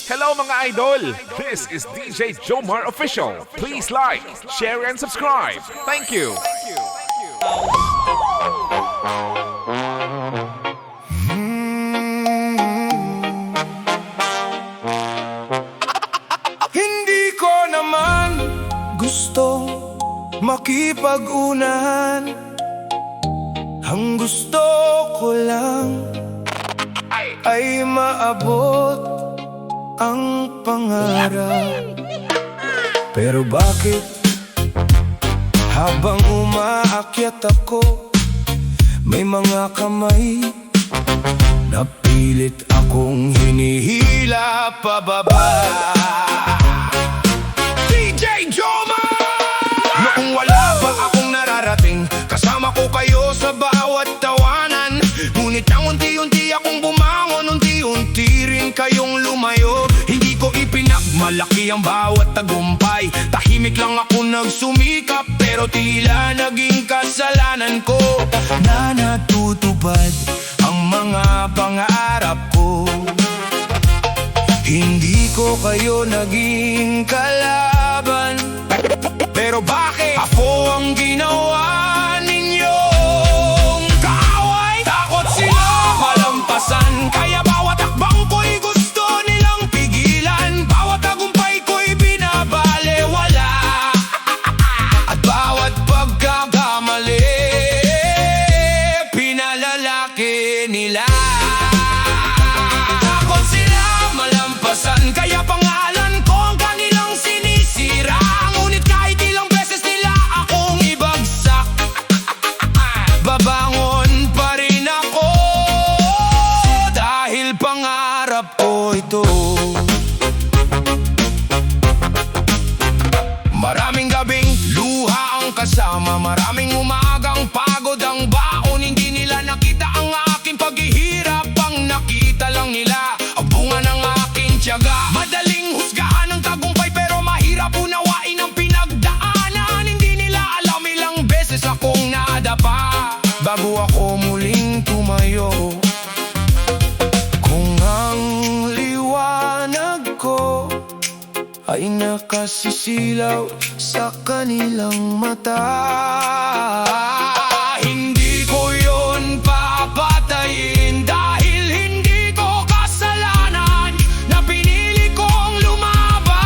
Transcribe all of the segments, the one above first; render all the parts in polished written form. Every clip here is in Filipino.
Hello mga idol! This is DJ Jomar Official. Please like, share, and subscribe. Thank you! Hindi ko naman gustong makipag-unahan. Ang gusto ko lang ay maabot ang pangarap. Pero bakit habang umaakyat ako, may mga kamay na pilit akong hinihila pababa? DJ Joma! Noong wala pa akong nararating, kasama ko kayo sa bawat tawanan. Ngunit ang unti-unti akong bumangon, unti-unti rin kayong lumayo. Hindi ko ipinagmalaki ang bawat tagumpay, tahimik lang ako nagsumikap. Pero tila naging kasalanan ko na natutupad ang mga pangarap ko. Hindi ko kayo naging kalaban, pero bakit ako ang ginawa ninyong kaaway? Takot sila malampasan, kaya bawat akbang ko'y gusto nilang pigilan. Bawat tagumpay ko'y binabalewala, at bawat pagkakamali pinalalaki nila. Takot sila malampasan, kaya pangalan ko ang kanilang sinisira. Ngunit kahit ilang beses nila akong ibagsak, babangon pa rin ako, dahil pangarap ko ito. Maraming gabing luha ang kasama, maraming umagang pagod ang baon. Hindi nila nakita ang aking paghihirap, ang nakita lang nila ang bunga ng aking tiyaga. Madaling husgahan ang tagumpay, pero mahirap unawain ang pinagdaanan. Hindi nila alam ilang beses akong nadapa bago ako muling tumayo. Kung ang liwanag ko ay nakasisilaw sa kanilang mata, hindi ko yun papatayin, dahil hindi ko kasalanan na pinili kong lumaban.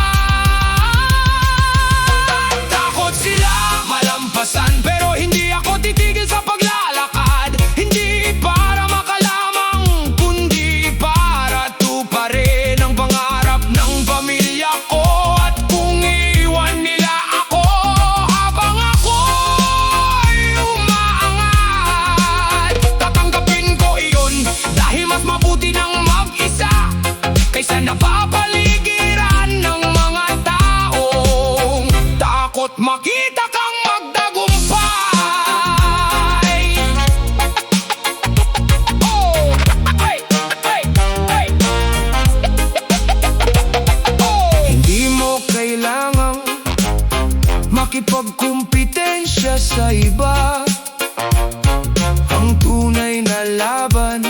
Takot sila malampasan, pero hindi ako titigil sa paglalakad. Hindi para makalamang, kundi para tuparin ang pangarap ng pamilya ko. At kung iiwan nila ako habang ako'y umaangat, tatanggapin ko iyon, dahil mas mabuti nang mag-isa kaysa napapaligiran ng mga taong takot makita kang magtagumpay. Oh, ay, ay, ay. Oh, hindi mo kailangang makipagkumpitensya sa iba. Ang tunay na laban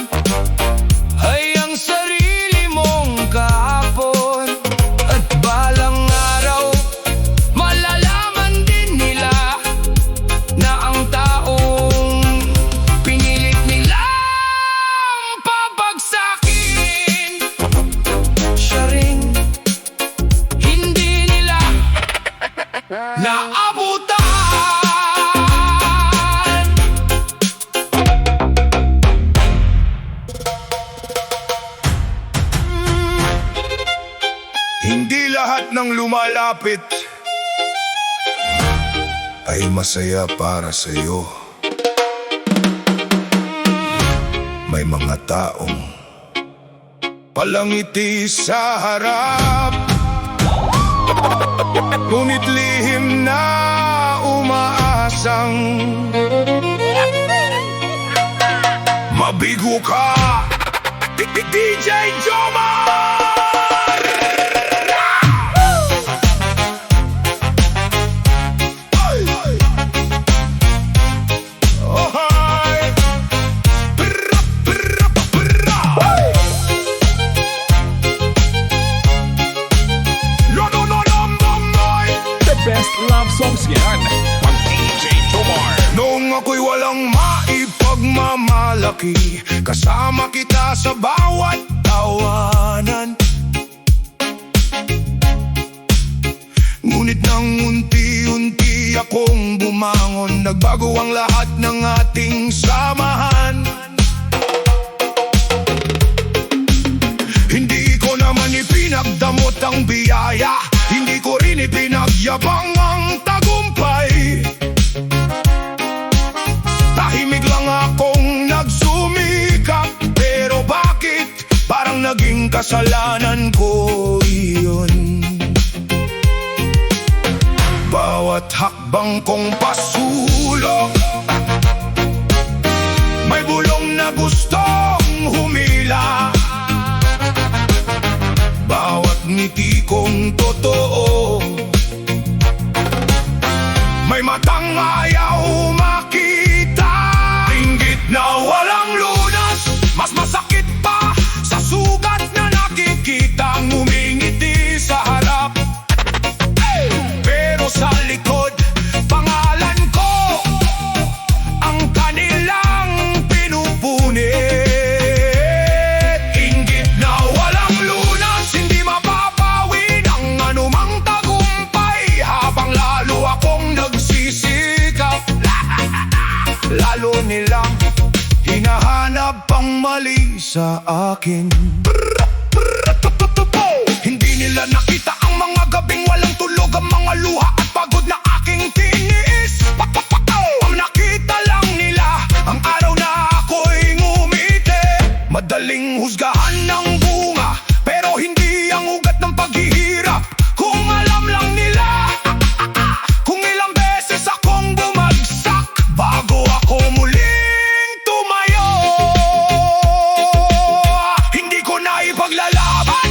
ay ang sarili mong kahapon. At balang araw, malalaman din nila na ang taong pinilit nilang pabagsakin, siya rin hindi nila naabutan. Hindi lahat ng lumalapit ay masaya para sa iyo. May mga taong palangiti sa harap, ngunit lihim na umaasang mabigo ka. DJ Jomar! Oh, hi! Brr, brr, brr, brr. songs yan ang DJ Jomar. Noong ako'y walang maipagmamalaki, kasama kita sa bawat tawanan. Ngunit nang unti-unti akong bumangon, nagbago ang lahat ng ating samahan. Hindi ko naman ipinagdamot ang biyaya, hindi ko rin ipinagyabang ang tagumpay. Tahimik lang akong nagsumikap, pero bakit parang naging kasalanan ko iyon? Bawat hakbang kong pasulong, may bulong na gustong humila. Bawat ngiti kong totoo, may matang ayaw makita. Inggit na walang lunas, mas masakit pa sa sugat na nakikitang umingiti sa harap. Pero sa likod, pangalan ko ang kanilang pinupunit. Inggit na walang lunas, hindi mapapawi ng anumang tagumpay. Habang lalo akong nagsisikap, lalo nilang hinahanap ang mali sa akin. Hindi nila nakita ang mga gabing walang tulog, ang mga luha at pagod na aking tiniis. Ang nakita lang nila ang araw na ako'y ngumiti. Madaling husgahan ng bunga, pero hindi ang ugat ng paghihirap. Kung alam lang nila kung ilang beses akong bumagsak bago ako muling tumayo. Hindi ko na ipaglalaban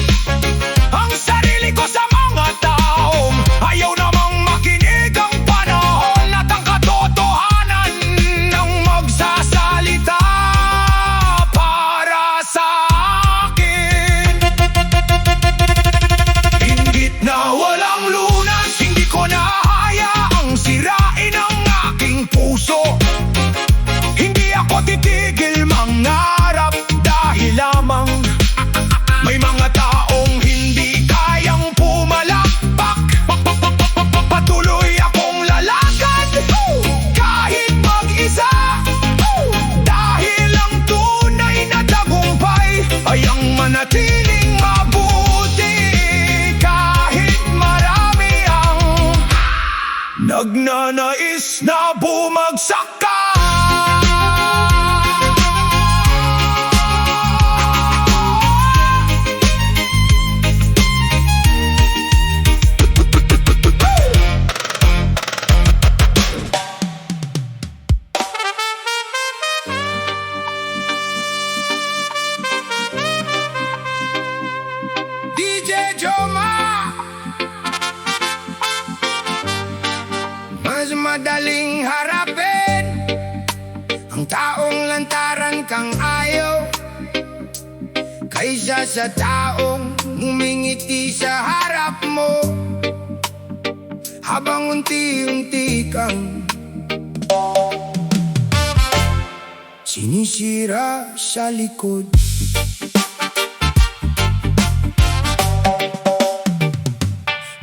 ang sarili ko sa mga taong ayaw namang makinig ang panahon at ang katotohanan ng magsasalita para sa akin. Inggit na walang lunas, hindi ko na hayaang sirain ang aking puso. Hindi ako titigil mangarap dahil lamang may mga taong hindi kayang pumalakpak. Patuloy akong lalakad kahit mag-isa, dahil ang tunay na tagumpay ay ang manatiling mabuti. Kahit marami ang nagnanais na bumagsak ka. DJ Jomar, mas madaling harapin ang taong lantaran kang ayaw, kaysa sa taong ngumingiti sa harap mo. Habang unti-unti kang sinisira sa likod.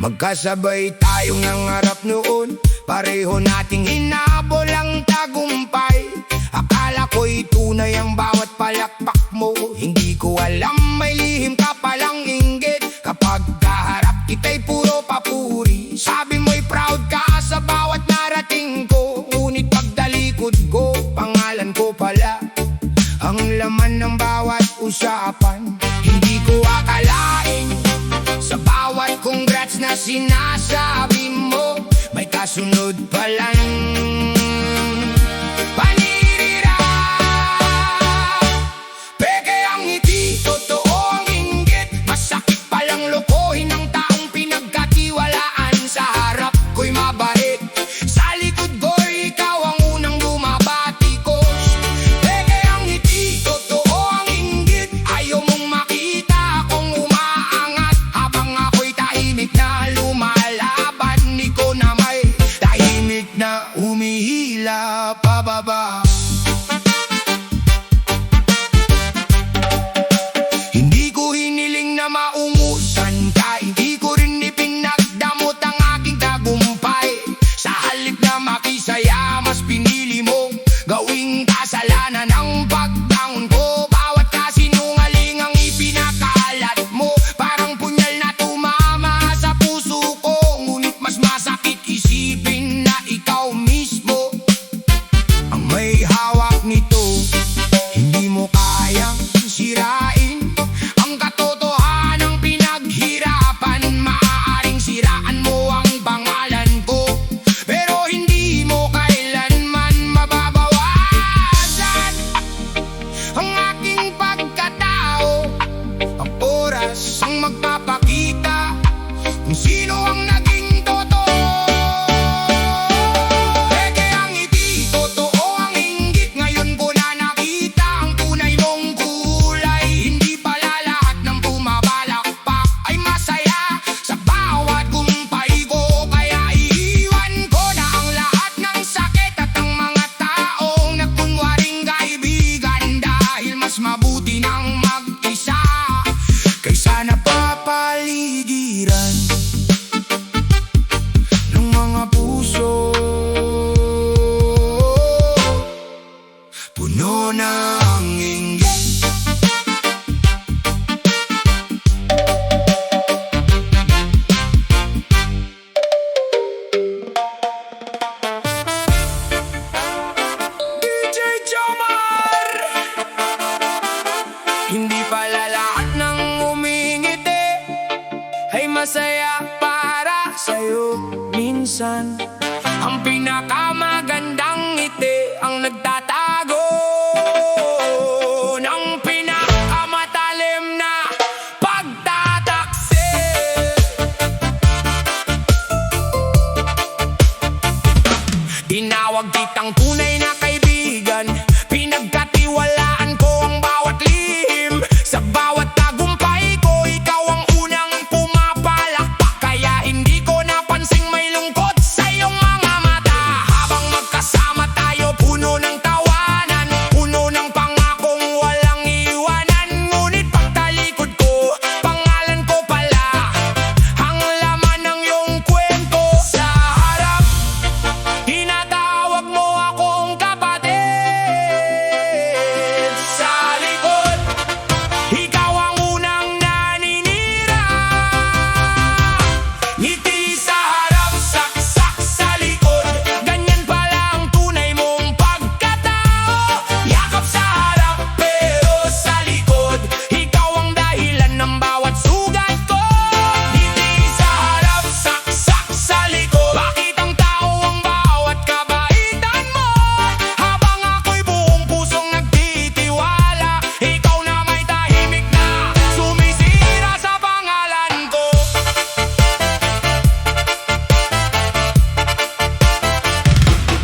Magkasabay tayong nangarap noon, pareho nating hinabol ang tagumpay. Akala ko'y tunay ang bawat palakpak mo, hindi ko alam may lihim ka palang inggit. Kapag kaharap kita'y puro papuri, sabi mo'y proud ka sa bawat narating ko. Ngunit pagdalikod ko, pangalan ko pala ang laman ng bawat usapan. Hindi ko akalain sa bawat congrats na sinasabi mo, may kasunod palang panirira. Peke ang ngiti, totoo ang inggit, masakit palang lokohin ang taong pinagkatiwalaan. Sa harap ko'y mabait, sa likod ko'y ikaw ang unang bumabatikos. Peke ang ngiti, totoo ang inggit, ayaw mong makita kung umaangat habang ako'y tahimik na lumalaban. Di ko na may oras ang magpapakita kung sino ang naging totoo. Peke ang ngiti, totoo ang inggit. Ngayon ko na nakita ang tunay mong kulay. Hindi pala lahat ng pumabalakpak ay masaya sa bawat gumpay ko. Kaya iiwan ko na ang lahat ng sakit at ang mga taong nagkunwaring kaibigan. Dahil mas mabuti nang mag-isa kaysa napapaligiran ng mga puso puno ng inggit. DJ Jomar! Hindi pala lahat ng umingiti ay masaya para sa'yo. Minsan ang pinakamagandang ngiti ang nagtatago ng pinakamatalim na pagtataksil. Tinawag kitang tunay na kaibigan, pinagkatiwalaan ko ang bawat lihim. Sa bawat tagumpay ko, ikaw ang unang pumapalakpak. Kaya hindi ko napansing may lungkot sa iyong mga mata. Habang magkasama tayo, puno ng tawanan, puno ng pangakong walang iwanan. Ngunit pagtalikod ko, pangalan ko pala ang laman ng iyong kwento. Sa harap, tinatawag mo akong kapatid. Sa likod, ikaw ang unang naninira. Ngiti sa harap, saksak sa likod. Ganyan pala ang tunay mong pagkatao. Yakap sa harap, pero sa likod, ikaw ang dahilan ng bawat sugat ko. Ngiti sa harap, saksak sa likod. Bakit ang tao ang bawat kabaitan mo? Habang ako'y buong pusong nagtitiwala, ikaw na may tahimik na sumisira sa pangalan ko.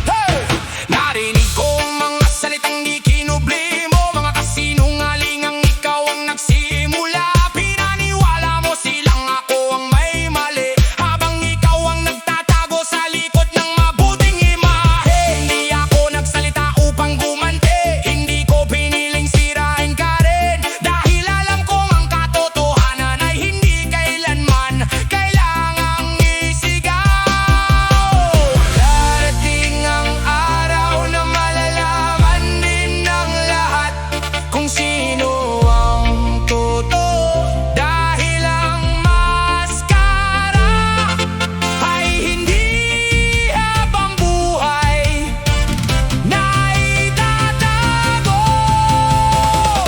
Hey! Narinig ko ang mga salitang di kinubli mo, mga kasinungalingang ikaw ang nagsimula. Pinaniwala mo silang ako ang may mali, habang ikaw ang nagtatago sa likod ng mabuting imahe. Hindi ako nagsalita upang gumanti, hindi ko piniling sirain ka rin. Dahil alam kong ang katotohanan ay hindi kailanman kailangang isigaw. Darating ang araw na malalaman din ng lahat kung sino ang totoo. Dahil ang maskara ay hindi habang buhay na itatago.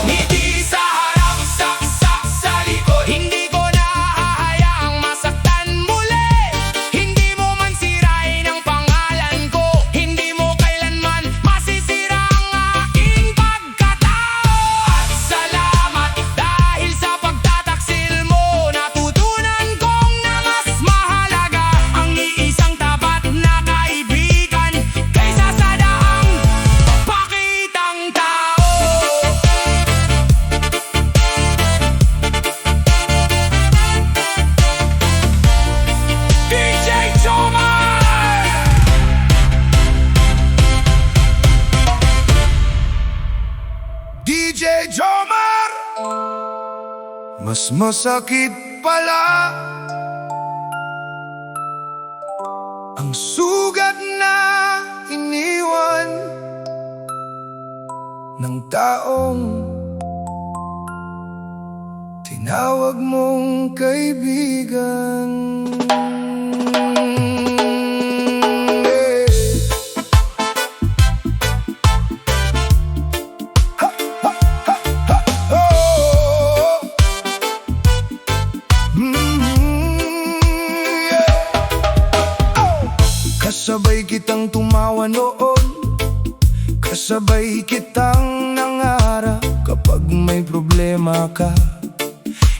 Ngiti sa harap, saksak sa likod. Hindi ko na hahayaang masaktan muli. Hindi mo man sirain ang pangalan ko, hindi mo kailanman masisira ang aking pagkatao. At salamat dahil sa pagtataksil mo, natutunan kong na mas mahalaga ang iisang tapat na kaibigan kaysa sa daang pakitang tao. DJ Jomar! DJ Jomar! Mas masakit pala ang sugat na iniwan ng taong tinawag mong kaibigan. Kasabay kitang tumawa noon, kasabay kitang nangarap. Kapag may problema ka,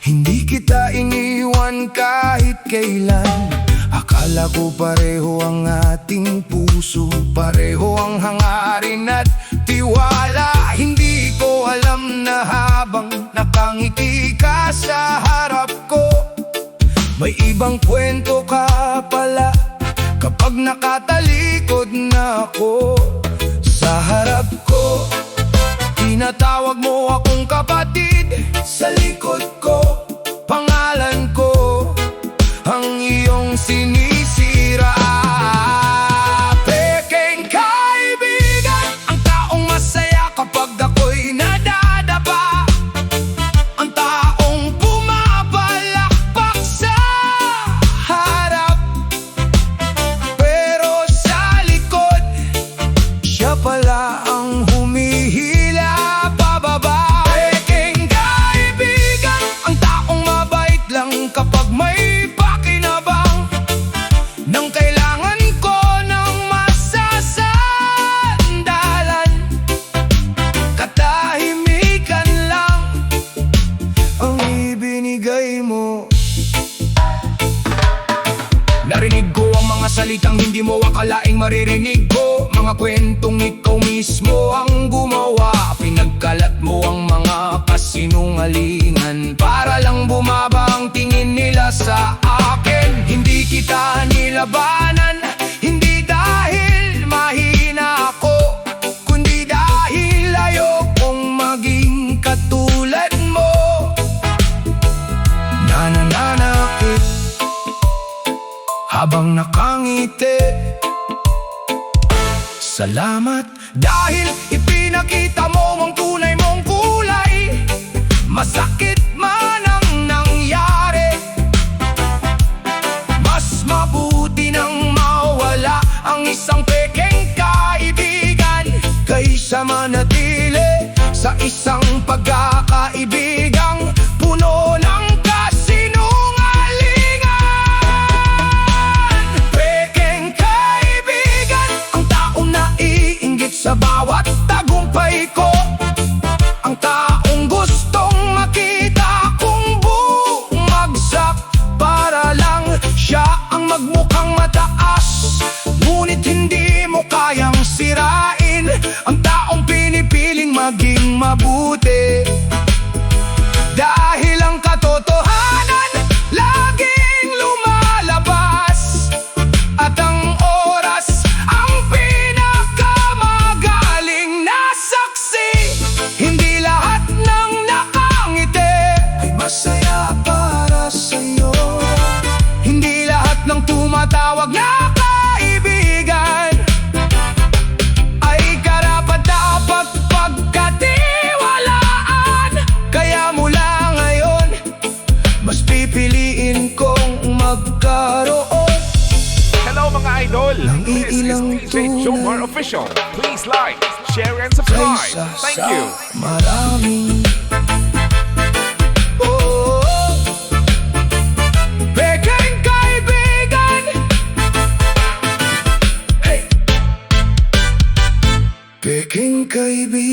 Hindi kita iniwan kahit kailan. Akala ko pareho ang ating puso, pareho ang hangarin at tiwala. Hindi ko alam na habang nakangiti ka sa harap ko, may ibang kwento ka pala. Kapag nakatalikod na ako sa harap ko, tinatawag mo akong kapatid. Sa likod ko, pangalan ko ang iyong sinisira. Pekeng kaibigan, ang taong masaya kapag ako'y nadadapa, ang taong pumapalakpak sa harap, pero sa likod, siya pala ang humihila pababa. Pekeng kaibigan, ang taong mabait lang kapag may pakinabang, nang kailangan ko ng masasandalan, katahimikan lang ang ibinigay mo. Narinig ko ang mga salitang hindi mo akalaing maririnig ko, mga kwentong ikaw mismo ang gumawa. Pinagkalat mo ang mga kasinungalingan para lang bumaba ang tingin nila sa akin. Hindi kita nilabanan, hindi dahil mahina ako, kundi dahil ayokong maging katulad mo. Nananakit habang nakangiti. Salamat dahil ipinakita mo ang tunay mong kulay. Masakit man ang nangyari, mas mabuti nang mawala ang isang pekeng kaibigan, kaysa manatili sa isang pagkakaibigang puno ng kasinungalingan. Pekeng kaibigan, ang taong naiinggit sa bawat tagumpay ko, ang taong gustong makita kong bumagsak para lang siya ang magmukhang mataas, ngunit hindi mo kayang sirain ang taong pinipiling maging mabuti. Dahil ang katotohanan laging lumalabas, at ang oras ang pinakamagaling na saksi. Hindi lahat ng nakangiti ay masaya para sa'yo. Hindi lahat ng tumatawag na kaibigan ay karapat-dapat pagkatiwalaan. Kaya mula ngayon, mas pipiliin kong magkaroon Hello mga idol, this is iilang DJ Jomar tunay Official. Please like, share and subscribe. kaysa Thank sa you. marami. Oh, pekeng kaibigan. Hey. Pekeng kaibigan.